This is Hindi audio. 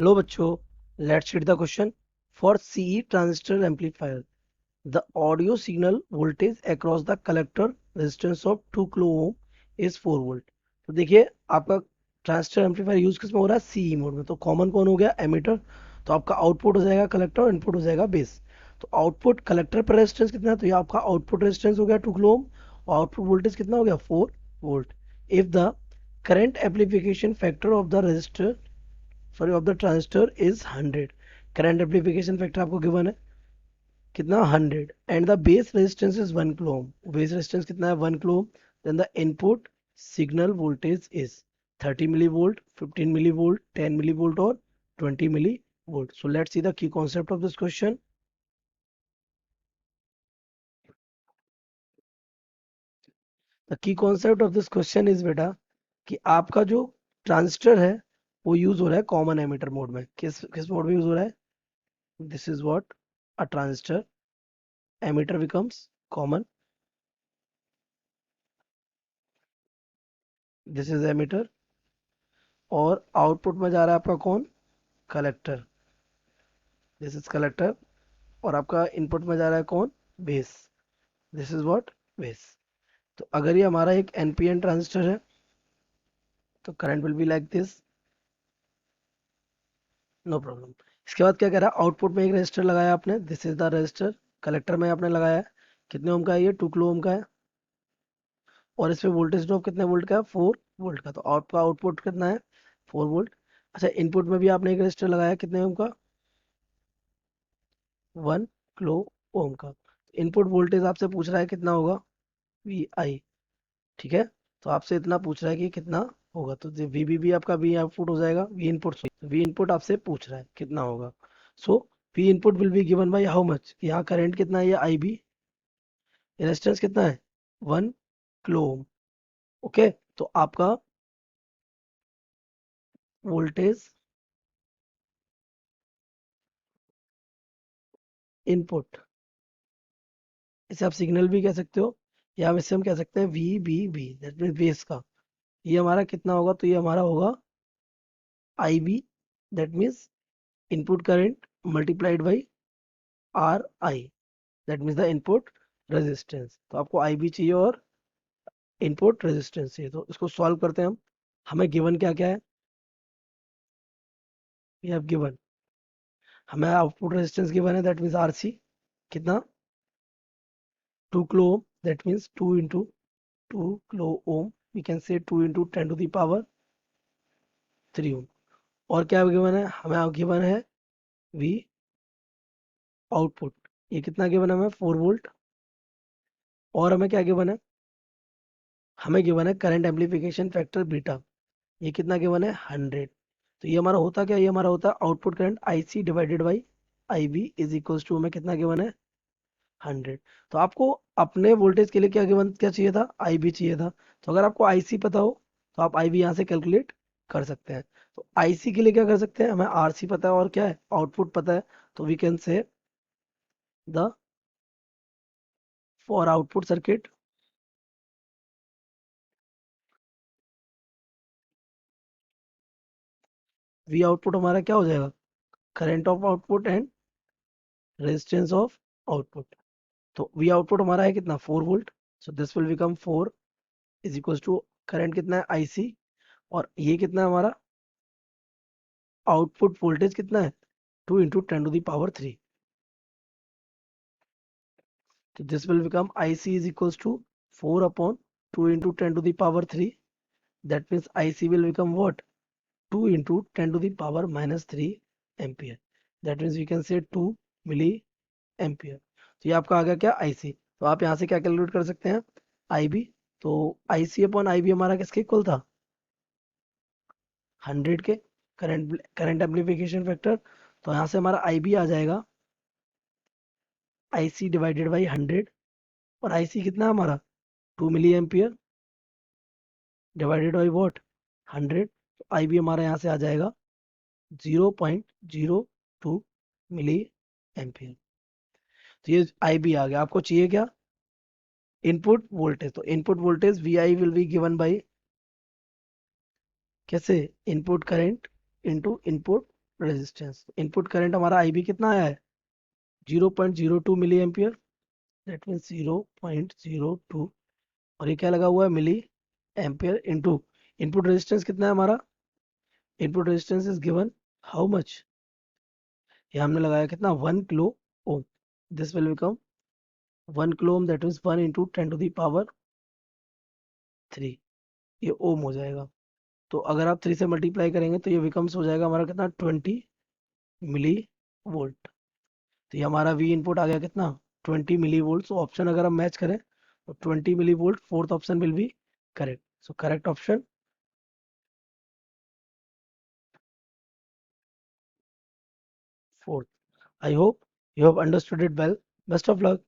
Hello बच्चों, let's read the question. For CE transistor amplifier, the audio signal voltage across the collector resistance of 2 kilo ohm is 4 volt. तो देखिए आपका ट्रांजिस्टर एम्पलीफायर यूज किस में हो रहा है, सीई मोड में। तो कॉमन कौन हो गया, एमीटर। तो आपका आउटपुट हो जाएगा कलेक्टर और इनपुट हो जाएगा बेस। तो आउटपुट कलेक्टर पर रेजिस्टेंस कितना है, तो ये आपका आउटपुट रेजिस्टेंस हो गया 2 किलो ओम और आउटपुट वोल्टेज कितना हो गया 4 volt. If the current amplification factor of the resistor of the transistor is 100। Current amplification factor आपको गिवन है कितना, 100, and the base resistance is 1 kilo ohm. Base resistance कितना है, 1 kilo ohm. Then the input signal voltage is 30 milli volt, 15 milli volt, 10 milli volt और 20 milli volt. So let's see the key concept of this question. The key concept of this question is बेटा कि आपका जो ट्रांजिस्टर है वो यूज हो रहा है कॉमन एमिटर मोड में। किस किस मोड में यूज हो रहा है, this is what a transistor emitter becomes common, this is emitter, और आउटपुट में जा रहा है आपका कौन, कलेक्टर, दिस इज कलेक्टर, और आपका इनपुट में जा रहा है कौन, base, this is what base. तो अगर ये हमारा एक एनपीएन ट्रांजिस्टर है तो current will be like this, no problem. इसके बाद क्या कह रहा है, आउटपुट में एक रजिस्टर लगाया आपने, this is the register, collector में आपने लगाया है, कितने ओम का है ये, 2 किलो ओम का है, और इसमें वोल्टेज ड्रॉप कितने वोल्ट का है, 4 वोल्ट का। तो आपका आउटपुट कितना है, 4 वोल्ट। अच्छा, इनपुट में भी आपने एक रजिस्टर लगाया, कितने ओम का, 1 किलो ओम का। इनपुट वोल्टेज आपसे पूछ रहा है कितना होगा, वी आई, ठीक है। तो आपसे इतना पूछ रहा है कि कितना होगा, तो वी भी आपका वी आउटपुट हो जाएगा, वी इनपुट आपसे पूछ रहा है कितना होगा। So we input will be given by how much, यहाँ करंट कितना है, ये आई बी, रेजिस्टेंस कितना है, 1 किलो ओम, ओके। तो आपका वोल्टेज इनपुट, इसे आप सिग्नल भी कह सकते हो, या वैसे हम कह सकते हैं V B B, that mean base का, ये हमारा कितना होगा, तो ये हमारा होगा I B, that means input current multiplied by R I, that means the input resistance. तो आपको आई बी चाहिए और इनपुट रेजिस्टेंस चाहिए, तो इसको सॉल्व करते हैं हम। हमें गिवन क्या क्या है, वी हैव गिवन, हमें आउटपुट रेजिस्टेंस गिवन है, दैट मीन्स आर सी कितना, 2 kilo ohm, that means 2 into 2 kilo ohm, we can say 2 into 10 to the power 3 ohm. और क्या गिवन है, हमें गिवन है वी आउटपुट, ये कितना गिवन है हमें, 4 वोल्ट। और हमें क्या गिवन है, हमें गिवन है करंट एम्पलीफिकेशन फैक्टर बीटा, ये कितना गिवन है, 100। तो ये हमारा होता क्या, ये हमारा होता है output current I C divided by I B is equals to, हमें कितना गिवन है, 100। तो आपको अपने वोल्टेज के लिए क्या गिवन, क्या चाहिए था, आई बी चाहिए था। तो अगर आपको आई सी पता हो तो आप आई बी यहाँ से कैलकुलेट कर सकते हैं। तो आई सी के लिए क्या कर सकते हैं, हमें आर सी पता है और क्या है, आउटपुट पता है। तो we can say the for output circuit, we output हमारा क्या हो जाएगा, current of output and resistance of output. तो वी आउटपुट हमारा है कितना, 4 volt. So this will become 4 is equal to, current कितना है आईसी, और ये कितना है हमारा आउटपुट वोल्टेज कितना है, 2 इंटू 10 टू द पावर 3। तो this will become IC is equal to 4 upon 2 into 10 to the power 3, that means IC will become what, 2 into 10 to the power minus 3 ampere, that means we can say 2 milli ampere. तो ये आपका आ गया क्या, आईसी। तो आप यहाँ से क्या कैलकुलेट कर सकते हैं, आईबी। तो आईसी अपॉन आईबी हमारा किसके इक्वल था, 100 के, करंट करंट एम्पलीफिकेशन फैक्टर। तो यहाँ से हमारा आईबी आ जाएगा आईसी डिवाइडेड बाई 100, और आईसी कितना है हमारा, 2 milli ampere divided by what, 100। तो आईबी हमारा यहाँ से आ जाएगा 0.02 मिली एम्पियर। तो ये आईबी आ गया। आपको चाहिए क्या, इनपुट वोल्टेज। तो input voltage V I will be given by, कैसे, input current into input resistance. Input current हमारा IB कितना आया है 0.02 मिली एम्पियर, दैट मीन्स 0.02, और ये क्या लगा हुआ है milli ampere into input resistance कितना है हमारा, input resistance is given how much, ये हमने लगाया कितना 1 kilo ohm, this will become 1 kilo ohm, that means 1 × 10⁻³ ये ओम हो जाएगा। तो अगर आप 3 से मल्टीप्लाई करेंगे तो ये बिकम्स हो जाएगा हमारा कितना 20 मिली वोल्ट। तो ये हमारा वी इनपुट आ गया कितना 20 मिली वोल्ट। सो ऑप्शन अगर हम मैच करें तो 20 milli volt, fourth option will be correct. So correct option fourth. I hope you have understood it well. Best of luck.